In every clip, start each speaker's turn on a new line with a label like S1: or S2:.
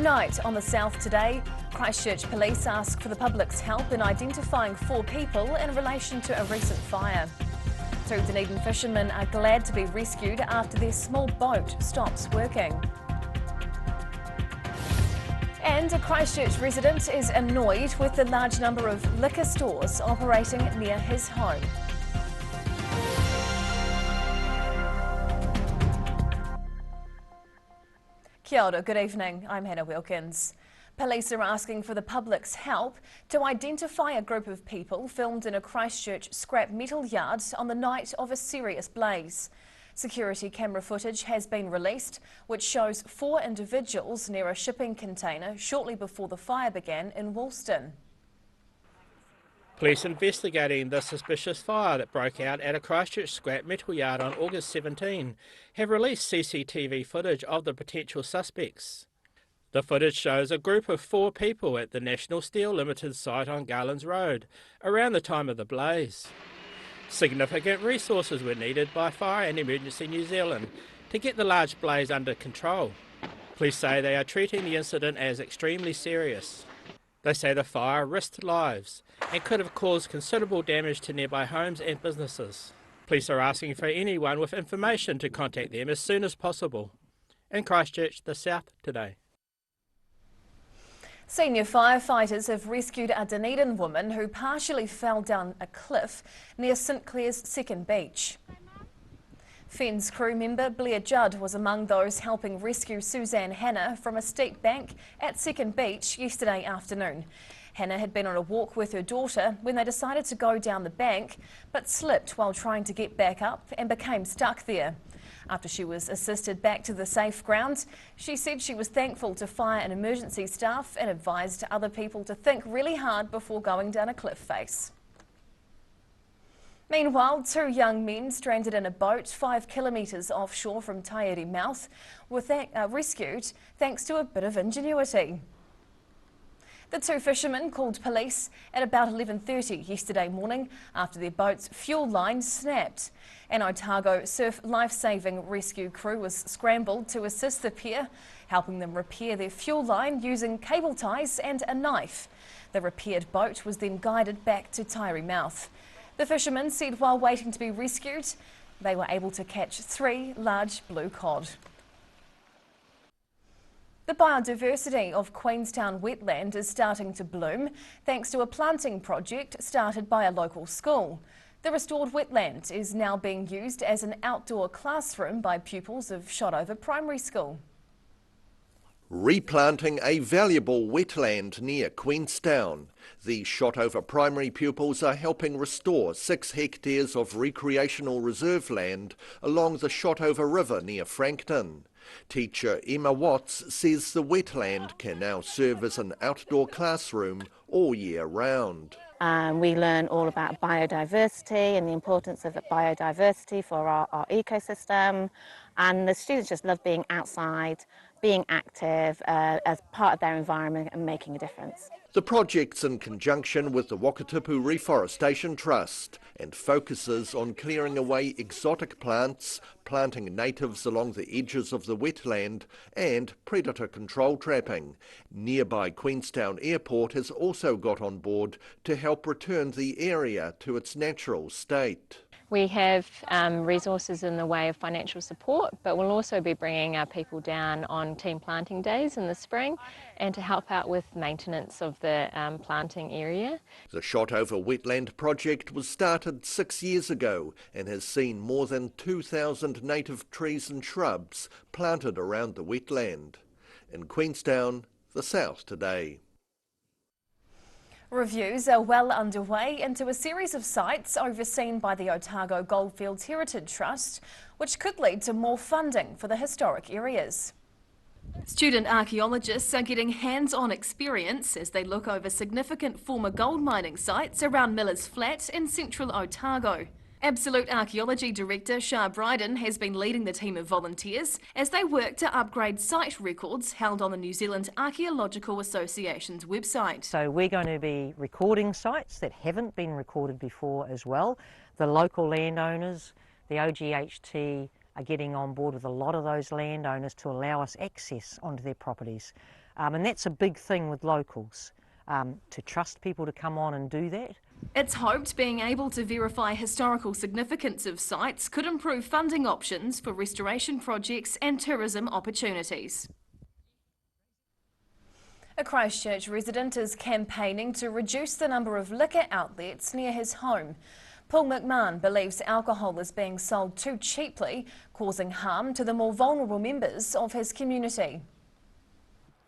S1: Tonight on the South Today, Christchurch police ask for the public's help in identifying 4 people in relation to a recent fire. 2 Dunedin fishermen are glad to be rescued after their small boat stops working. And a Christchurch resident is annoyed with the large number of liquor stores operating near his home. Kia ora, good evening. I'm Hannah Wilkins. Police are asking for the public's help to identify a group of people filmed in a Christchurch scrap metal yard on the night of a serious blaze. Security camera footage has been released, which shows 4 individuals near a shipping container shortly before the fire began in Woolston.
S2: Police investigating the suspicious fire that broke out at a Christchurch scrap metal yard on August 17 have released CCTV footage of the potential suspects. The footage shows a group of 4 people at the National Steel Limited site on Garlands Road around the time of the blaze. Significant resources were needed by Fire and Emergency New Zealand to get the large blaze under control. Police say they are treating the incident as extremely serious. They say the fire risked lives and could have caused considerable damage to nearby homes and businesses. Police are asking for anyone with information to contact them as soon as possible. In Christchurch, the South Today.
S1: Senior firefighters have rescued a Dunedin woman who partially fell down a cliff near St Clair's Second Beach. FENZ crew member Blair Judd was among those helping rescue Suzanne Hannah from a steep bank at Second Beach yesterday afternoon. Hannah had been on a walk with her daughter when they decided to go down the bank, but slipped while trying to get back up and became stuck there. After she was assisted back to the safe ground, she said she was thankful to fire and emergency staff and advised other people to think really hard before going down a cliff face. Meanwhile, 2 young men stranded in a boat 5 kilometres offshore from Taieri Mouth were rescued thanks to a bit of ingenuity. The 2 fishermen called police at about 11:30 yesterday morning after their boat's fuel line snapped. An Otago surf life-saving rescue crew was scrambled to assist the pair, helping them repair their fuel line using cable ties and a knife. The repaired boat was then guided back to Taieri Mouth. The fishermen said while waiting to be rescued, they were able to catch 3 large blue cod. The biodiversity of Queenstown wetland is starting to bloom thanks to a planting project started by a local school. The restored wetland is now being used as an outdoor classroom by pupils of Shotover Primary School.
S3: Replanting a valuable wetland near Queenstown. The Shotover primary pupils are helping restore 6 hectares of recreational reserve land along the Shotover River near Frankton. Teacher Emma Watts says the wetland can now serve as an outdoor classroom all year round.
S4: We learn all about biodiversity and the importance of biodiversity for our ecosystem, and the students just love being outside, being active as part of their environment and making a difference.
S3: The project's in conjunction with the Wakatipu Reforestation Trust and focuses on clearing away exotic plants, planting natives along the edges of the wetland and predator control trapping. Nearby Queenstown Airport has also got on board to help return the area to its natural state.
S5: We have resources in the way of financial support, but we'll also be bringing our people down on team planting days in the spring and to help out with maintenance of the planting area.
S3: The Shotover Wetland Project was started 6 years ago and has seen more than 2,000 native trees and shrubs planted around the wetland. In Queenstown, the South Today.
S1: Reviews are well underway into a series of sites overseen by the Otago Goldfields Heritage Trust, which could lead to more funding for the historic areas. Student archaeologists are getting hands-on experience as they look over significant former gold mining sites around Miller's Flat in central Otago. Absolute Archaeology Director Shah Bryden has been leading the team of volunteers as they work to upgrade site records held on the New Zealand Archaeological Association's website.
S6: So we're going to be recording sites that haven't been recorded before as well. The local landowners, the OGHT are getting on board with a lot of those landowners to allow us access onto their properties. And that's a big thing with locals, to trust people to come on and do that.
S1: It's hoped being able to verify historical significance of sites could improve funding options for restoration projects and tourism opportunities. A Christchurch resident is campaigning to reduce the number of liquor outlets near his home. Paul McMahon believes alcohol is being sold too cheaply, causing harm to the more vulnerable members of his community.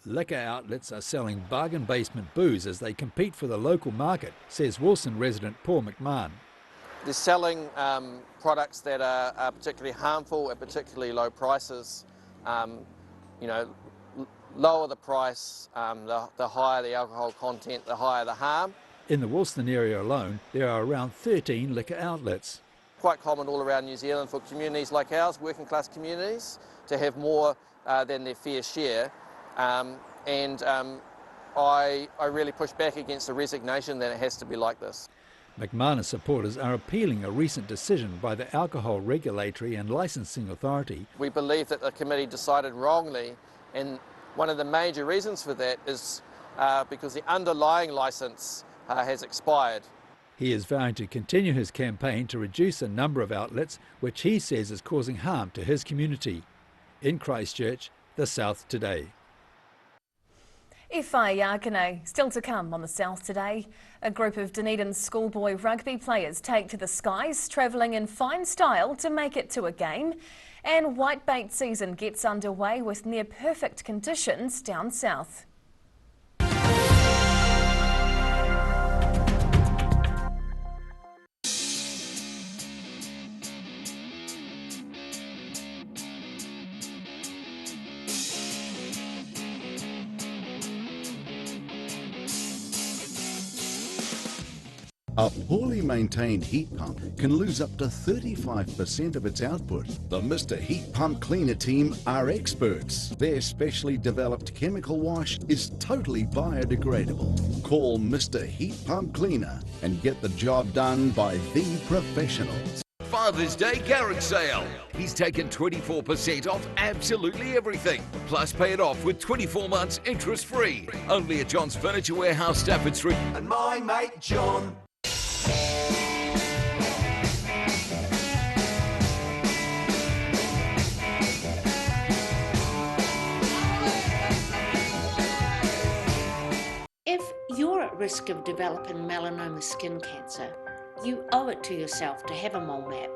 S7: Liquor outlets are selling bargain basement booze as they compete for the local market, says Wilson resident Paul McMahon.
S8: They're selling products that are particularly harmful at particularly low prices. Lower the price, the higher the alcohol content, the higher the harm.
S7: In the Wilson area alone, there are around 13 liquor outlets. Quite
S8: common all around New Zealand for communities like ours, working class communities, to have more than their fair share. I really push back against the resignation that it has to be like this.
S7: McMahon's supporters are appealing a recent decision by the Alcohol Regulatory and Licensing Authority.
S8: We believe that the committee decided wrongly, and one of the major reasons for that is because the underlying licence has expired.
S7: He is vowing to continue his campaign to reduce the number of outlets, which he says is causing harm to his community. In Christchurch, the South Today.
S1: Whai Yakane, still to come on the South Today. A group of Dunedin schoolboy rugby players take to the skies, travelling in fine style to make it to a game. And whitebait season gets underway with near perfect conditions down south.
S9: A poorly maintained heat pump can lose up to 35% of its output. The Mr. Heat Pump Cleaner team are experts. Their specially developed chemical wash is totally biodegradable. Call Mr. Heat Pump Cleaner and get the job done by the professionals.
S10: Father's Day garage sale. He's taken 24% off absolutely everything. Plus pay it off with 24 months interest free. Only at John's Furniture Warehouse, Stafford Street.
S11: And my mate John.
S12: If you're at risk of developing melanoma skin cancer, you owe it to yourself to have a mole map.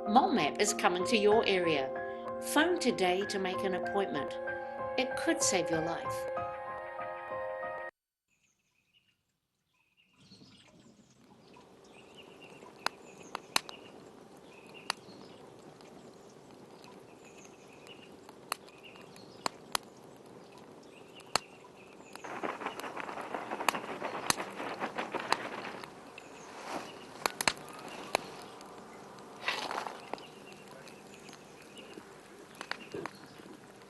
S12: Mole map is coming to your area. Phone today to make an appointment. It could save your life.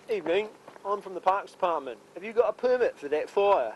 S13: Evening, I'm from the Parks Department. Have you got a permit for that fire?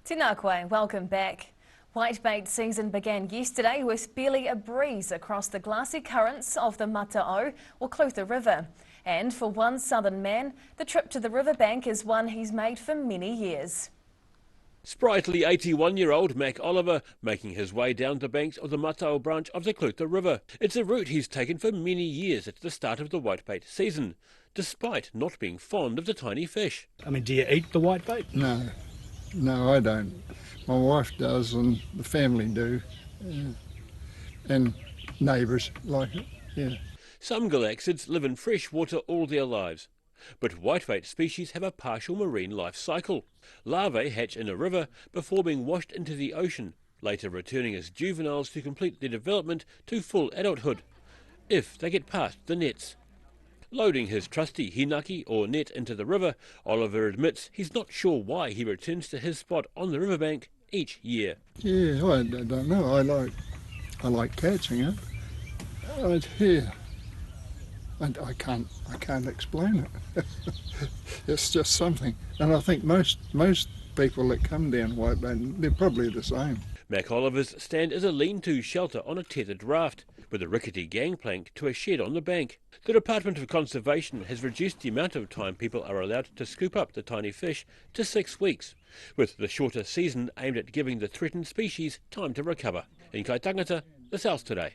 S1: Tēnā koe, welcome back. Whitebait season began yesterday with barely a breeze across the glassy currents of the Mata'o or Clutha River. And for one southern man, the trip to the riverbank is one he's made for many years.
S14: Sprightly 81-year-old Mac Oliver making his way down the banks of the Mata'o branch of the Clutha River. It's a route he's taken for many years at the start of the whitebait season, despite not being fond of the tiny fish.
S15: I mean, do you eat the whitebait?
S16: No.
S15: No, I don't. My wife does and the family do. And neighbours like it, yeah.
S14: Some galaxids live in fresh water all their lives, but whitebait species have a partial marine life cycle. Larvae hatch in a river before being washed into the ocean, later returning as juveniles to complete their development to full adulthood, if they get past the nets. Loading his trusty hinaki or net into the river, Oliver admits he's not sure why he returns to his spot on the riverbank each year.
S15: Yeah, I don't know. I like catching it. I can't explain it. It's just something. And I think most people that come down Whitebait, they're probably the same.
S14: Mac Oliver's stand is a lean-to shelter on a tethered raft, with a rickety gangplank to a shed on the bank. The Department of Conservation has reduced the amount of time people are allowed to scoop up the tiny fish to 6 weeks, with the shorter season aimed at giving the threatened species time to recover. In Kaitangata, the South Today.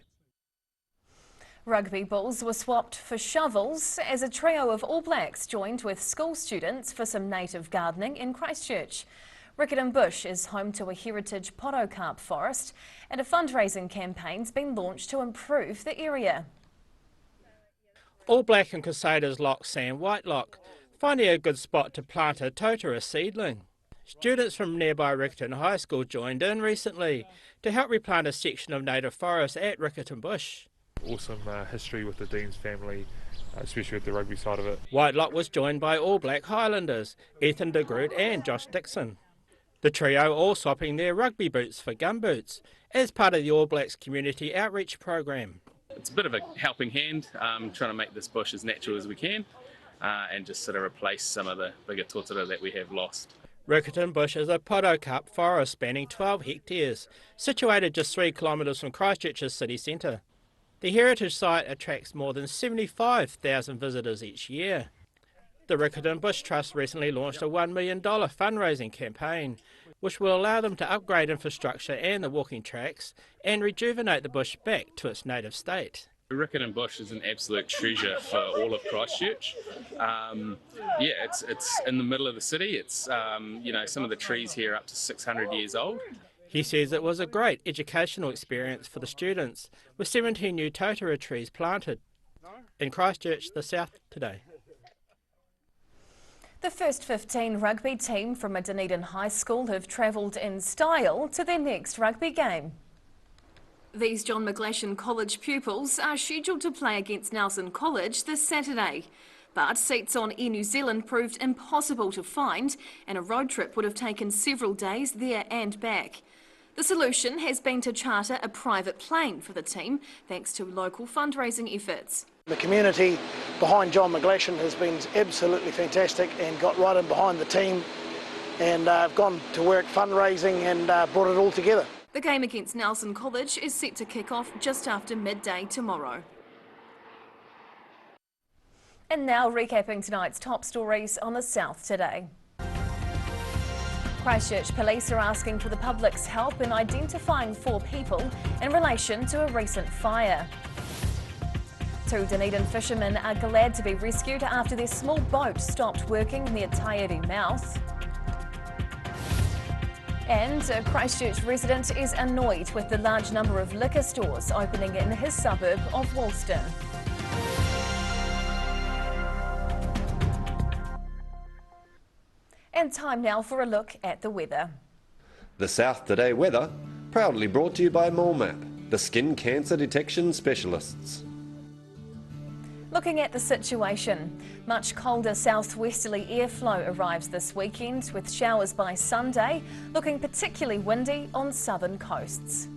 S1: Rugby balls were swapped for shovels as a trio of All Blacks joined with school students for some native gardening in Christchurch. Riccarton Bush is home to a heritage potocarp forest, and a fundraising campaign's been launched to improve the area.
S2: All Black and Crusaders lock Sam Whitelock, finding a good spot to plant a totara seedling. Students from nearby Riccarton High School joined in recently to help replant a section of native forest at Riccarton Bush.
S16: Awesome history with the Dean's family, especially with the rugby side of it.
S2: Whitelock was joined by All Black Highlanders, Ethan de Groot and Josh Dixon. The trio all swapping their rugby boots for gumboots as part of the All Blacks community outreach program.
S17: It's a bit of a helping hand, trying to make this bush as natural as we can and just sort of replace some of the bigger totara that we have lost.
S2: Riccarton Bush is a potocarp forest spanning 12 hectares, situated just 3 kilometres from Christchurch's city centre. The heritage site attracts more than 75,000 visitors each year. The Riccarton Bush Trust recently launched a $1 million fundraising campaign, which will allow them to upgrade infrastructure and the walking tracks and rejuvenate the bush back to its native state.
S17: Riccarton Bush is an absolute treasure for all of Christchurch. It's in the middle of the city. It's some of the trees here are up to 600 years old.
S2: He says it was a great educational experience for the students, with 17 new totara trees planted. In Christchurch, the South Today.
S1: The first 15 rugby team from a Dunedin high school have travelled in style to their next rugby game. These John McGlashan College pupils are scheduled to play against Nelson College this Saturday. But seats on Air New Zealand proved impossible to find, and a road trip would have taken several days there and back. The solution has been to charter a private plane for the team, thanks to local fundraising efforts.
S18: The community behind John McGlashan has been absolutely fantastic and got right in behind the team and have gone to work fundraising and brought it all together.
S1: The game against Nelson College is set to kick off just after midday tomorrow. And now recapping tonight's top stories on the South Today. Christchurch police are asking for the public's help in identifying 4 people in relation to a recent fire. 2 Dunedin fishermen are glad to be rescued after their small boat stopped working near Taieri Mouth. And a Christchurch resident is annoyed with the large number of liquor stores opening in his suburb of Woolston. And time now for a look at the weather.
S19: The South Today weather, proudly brought to you by MoleMap, the skin cancer detection specialists.
S1: Looking at the situation, much colder southwesterly airflow arrives this weekend with showers by Sunday, looking particularly windy on southern coasts.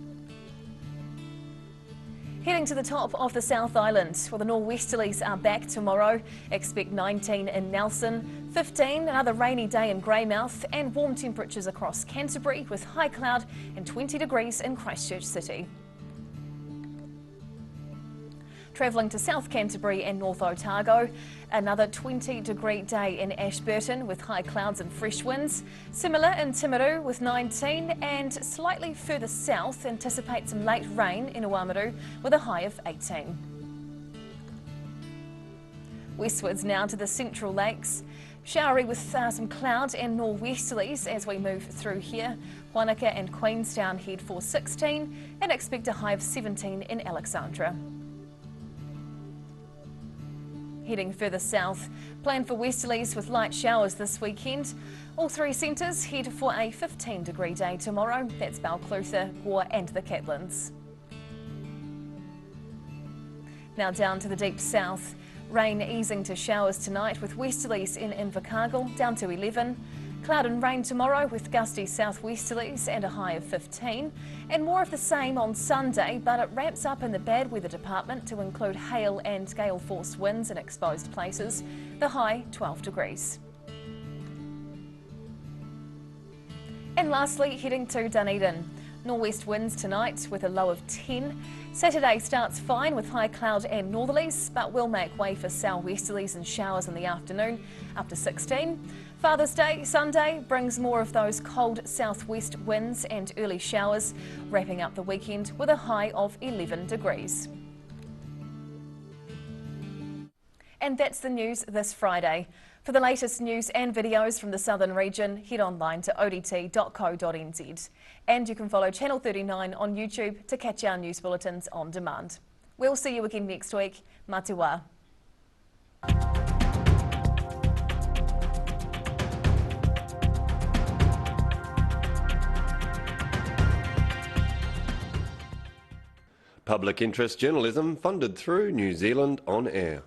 S1: Heading to the top of the South Island, where the nor'westerlies are back tomorrow. Expect 19 in Nelson, 15 another rainy day in Greymouth, and warm temperatures across Canterbury with high cloud and 20 degrees in Christchurch City. Travelling to South Canterbury and North Otago, another 20-degree day in Ashburton with high clouds and fresh winds. Similar in Timaru with 19, and slightly further south anticipate some late rain in Oamaru with a high of 18. Westwards now to the Central Lakes. Showery with some cloud and nor'westerlies as we move through here. Wanaka and Queenstown head for 16 and expect a high of 17 in Alexandra. Heading further south, plan for westerlies with light showers this weekend. All three centres head for a 15-degree day tomorrow. That's Balclutha, Gore and the Catlins. Now down to the deep south. Rain easing to showers tonight with westerlies in Invercargill down to 11. Cloud and rain tomorrow with gusty southwesterlies and a high of 15. And more of the same on Sunday, but it ramps up in the bad weather department to include hail and gale force winds in exposed places. The high 12 degrees. And lastly, heading to Dunedin. Nor'west winds tonight with a low of 10. Saturday starts fine with high cloud and northerlies, but will make way for southwesterlies and showers in the afternoon, up to 16. Father's Day, Sunday, brings more of those cold southwest winds and early showers, wrapping up the weekend with a high of 11 degrees. And that's the news this Friday. For the latest news and videos from the southern region, head online to odt.co.nz. And you can follow Channel 39 on YouTube to catch our news bulletins on demand. We'll see you again next week. Mā te wā.
S19: Public interest journalism funded through New Zealand On Air.